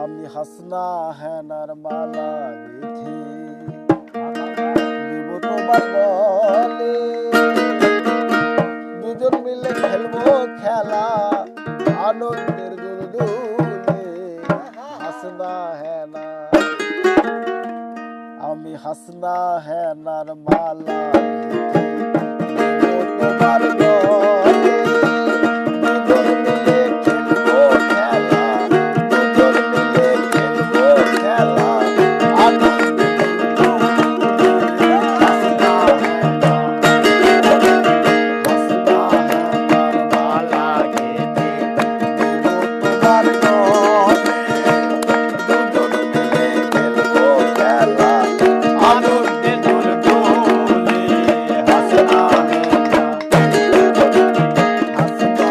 আমি হাসনা হেনার মালা গেথে দিব তোমার গলে, দুজন মিলে খেলবো খেলা আনন্দের দুলদুলে। হাসনা হেনা, আমি হাসনা হেনার মালা গেথে দিব তোমার গলে, দুজন মিলে খেলবো খেলা, দুজন মিলে খেলবো খেলা আনন্দের দুলদুলে। হাসনা হেনা, হাসনা হেনার মালা গেথে দিব তোমার গলে, দুজন মিলে খেলবো খেলা আনন্দের দুলদুলে। হাসনা হেনা, হাসনা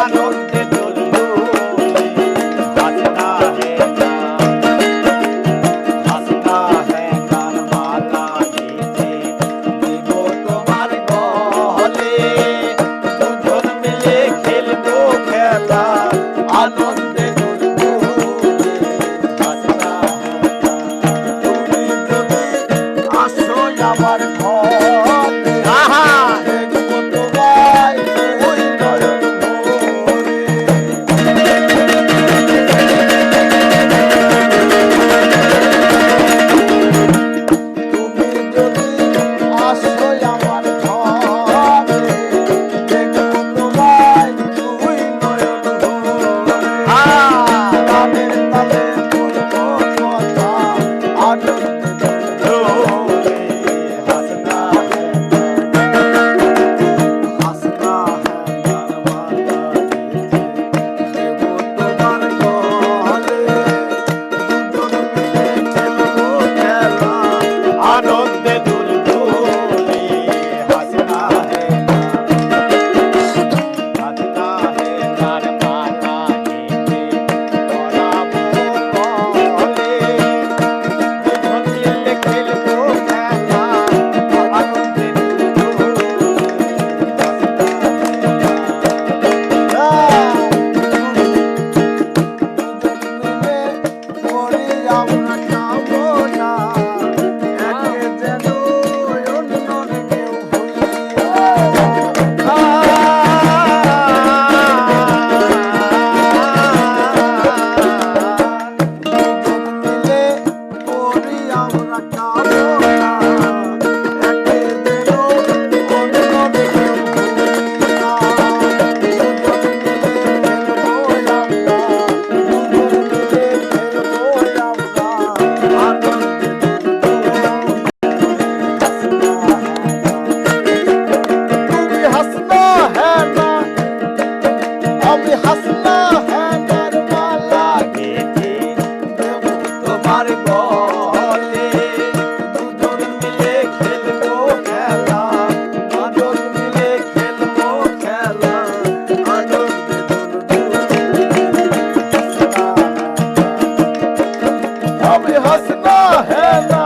আনন্দে দুলদুলে। হাসনা হেনা, হাসনা হেনার মালা গেথে দিব তোমার গলে, দুজন মিলে খেলবো খেলা আনন্দে দুলদুলে। হাসনা হেনা, তুমি যদি আসো আমার ঘরে, দেখবো তোমায় ওই নয়ন ভরে। তুমি যদি আসো আমার ঘরে, দেখবো তোমায় ওই নয়ন ভরে। তালের তালে বলবো কথা আনন্দে দুলদুলে। হাসনা হেনা, হাসনা হেনার মালা গেথে দিব তোমার গলে, দুজন মিলে খেলবো খেলা আনন্দে দুলদুলে। হাসনা হেনা, হাসনা হেনার মালা গেথে পরাবো গলে, দুজন মিলে খেলবো খেলা আনন্দে আমি হাসনা হেনার মালা গেথে দেব তোমার গলে, দুজন মিলে খেলবো খেলা দুজন মিলে খেলবো খেলা আনন্দে দুলদুলে। আমি হাসনা হেনা,